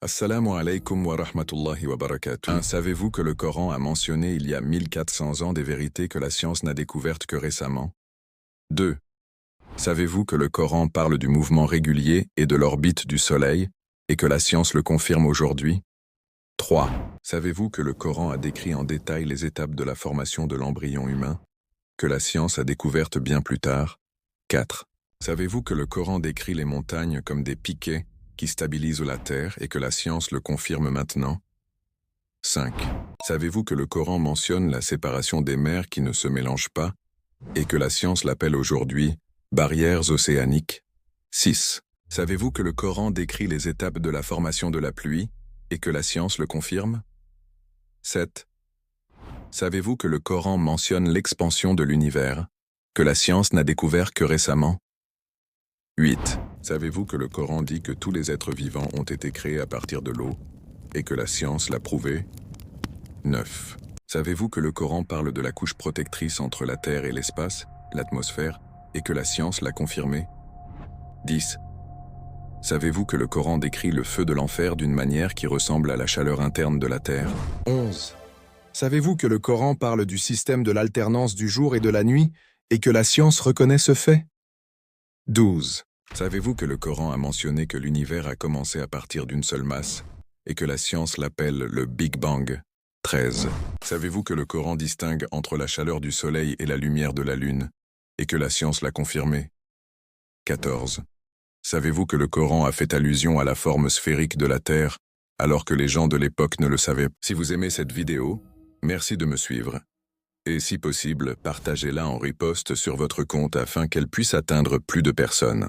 Assalamu alaikum wa rahmatullahi wa barakatuh. 1. Savez-vous que le Coran a mentionné il y a 1400 ans des vérités que la science n'a découvertes que récemment? 2. Savez-vous que le Coran parle du mouvement régulier et de l'orbite du Soleil, et que la science le confirme aujourd'hui? 3. Savez-vous que le Coran a décrit en détail les étapes de la formation de l'embryon humain, que la science a découvertes bien plus tard? 4. Savez-vous que le Coran décrit les montagnes comme des piquets qui stabilisent la Terre et que la science le confirme maintenant? 5. Savez-vous que le Coran mentionne la séparation des mers qui ne se mélangent pas et que la science l'appelle aujourd'hui barrières océaniques? 6. Savez-vous que le Coran décrit les étapes de la formation de la pluie et que la science le confirme? 7. Savez-vous que le Coran mentionne l'expansion de l'univers, que la science n'a découvert que récemment? 8. Savez-vous que le Coran dit que tous les êtres vivants ont été créés à partir de l'eau et que la science l'a prouvé? 9. Savez-vous que le Coran parle de la couche protectrice entre la Terre et l'espace, l'atmosphère, et que la science l'a confirmé? 10. Savez-vous que le Coran décrit le feu de l'enfer d'une manière qui ressemble à la chaleur interne de la Terre? 11. Savez-vous que le Coran parle du système de l'alternance du jour et de la nuit et que la science reconnaît ce fait? 12. Savez-vous que le Coran a mentionné que l'univers a commencé à partir d'une seule masse et que la science l'appelle le Big Bang? 13. Savez-vous que le Coran distingue entre la chaleur du soleil et la lumière de la lune et que la science l'a confirmé? 14. Savez-vous que le Coran a fait allusion à la forme sphérique de la Terre alors que les gens de l'époque ne le savaient? Si vous aimez cette vidéo, merci de me suivre. Et si possible, partagez-la en riposte sur votre compte afin qu'elle puisse atteindre plus de personnes.